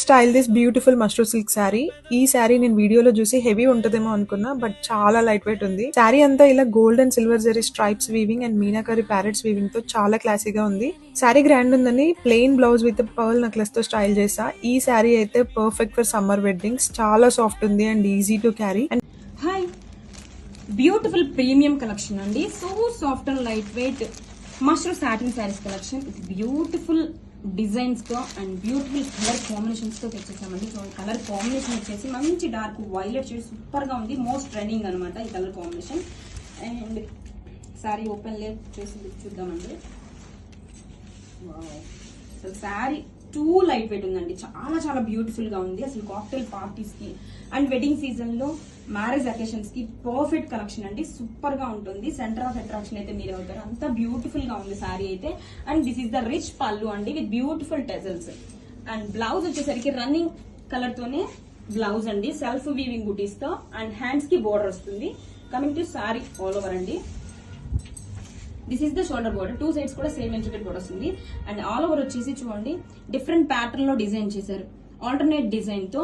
Style this beautiful mushroom silk sari. ఈ శారీ నేను వీడియోలో చూసి హెవీ ఉంటుందేమో అనుకున్నా, బట్ చాలా లైట్ వెయిట్ ఉంది. శారీ అంతా ఇలా gold and silver zari stripes weaving and meenakari parrots weaving తో చాలా క్లాసీగా ఉంది. శారీ గ్రాండ్ ఉందని plain blouse with pearl necklace తో స్టైల్ చేసా. ఈ శారీ అయితే పర్ఫెక్ట్ ఫర్ సమ్మర్ వెడ్డింగ్స్. చాలా సాఫ్ట్ ఉంది and easy to carry. Hi, beautiful premium collection అండి. So soft and light weight mushroom satin saris collection. ఇది బ్యూటిఫుల్ డిజైన్స్ తో అండ్ బ్యూటిఫుల్ కలర్ కాంబినేషన్స్ తో తెచ్చేసామండి. సో కలర్ కాంబినేషన్ వచ్చేసి మంచి డార్క్ వైలెట్ షేడ్ సూపర్ గా ఉంది. మోస్ట్ ట్రెండింగ్ అనమాట ఈ colour combination. And sari open లే చేసి చూద్దామండి. అసలు శారీ టూ లైట్ వెయిట్ ఉందండి. చాలా చాలా బ్యూటిఫుల్ గా ఉంది. అసలు కాక్టైల్ పార్టీస్ కి అండ్ వెడ్డింగ్ సీజన్ లో మ్యారేజ్ అకేషన్స్ కి పర్ఫెక్ట్ కలెక్షన్ అండి. సూపర్ గా ఉంటుంది. సెంటర్ ఆఫ్ అట్రాక్షన్ అయితే మీరే అవుతారు. అంతా బ్యూటిఫుల్ గా ఉంది శారీ అయితే. And this is the rich pallu అండి with beautiful tassels. And blouse వచ్చేసరికి రన్నింగ్ కలర్ తోనే బ్లౌజ్ అండి, సెల్ఫ్ వీవింగ్ బుటీస్ తో అండ్ హ్యాండ్స్ కి బోర్డర్ వస్తుంది. Coming to sari all over అండి. This is the shoulder border. Two sides కూడా సేమ్ ఇంట్రికేట్ బోర్డర్ వస్తుంది. అండ్ ఆల్ ఓవర్ వచ్చేసి చూడండి డిఫరెంట్ ప్యాటర్న్ లో డిజైన్ చేశారు. ఆల్టర్నేట్ డిజైన్ తో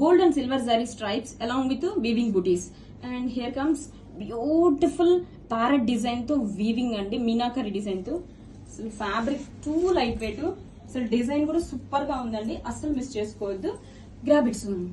gold and silver zari stripes along with weaving buttis. And here comes beautiful parrot design తో weaving అండి, meenakari design తో. అసలు ఫ్యాబ్రిక్ టూ లైట్ వెయిట్. అసలు డిజైన్ కూడా సూపర్ గా ఉందండి. అస్సలు మిస్ చేసుకోవద్దు. Grab it soon.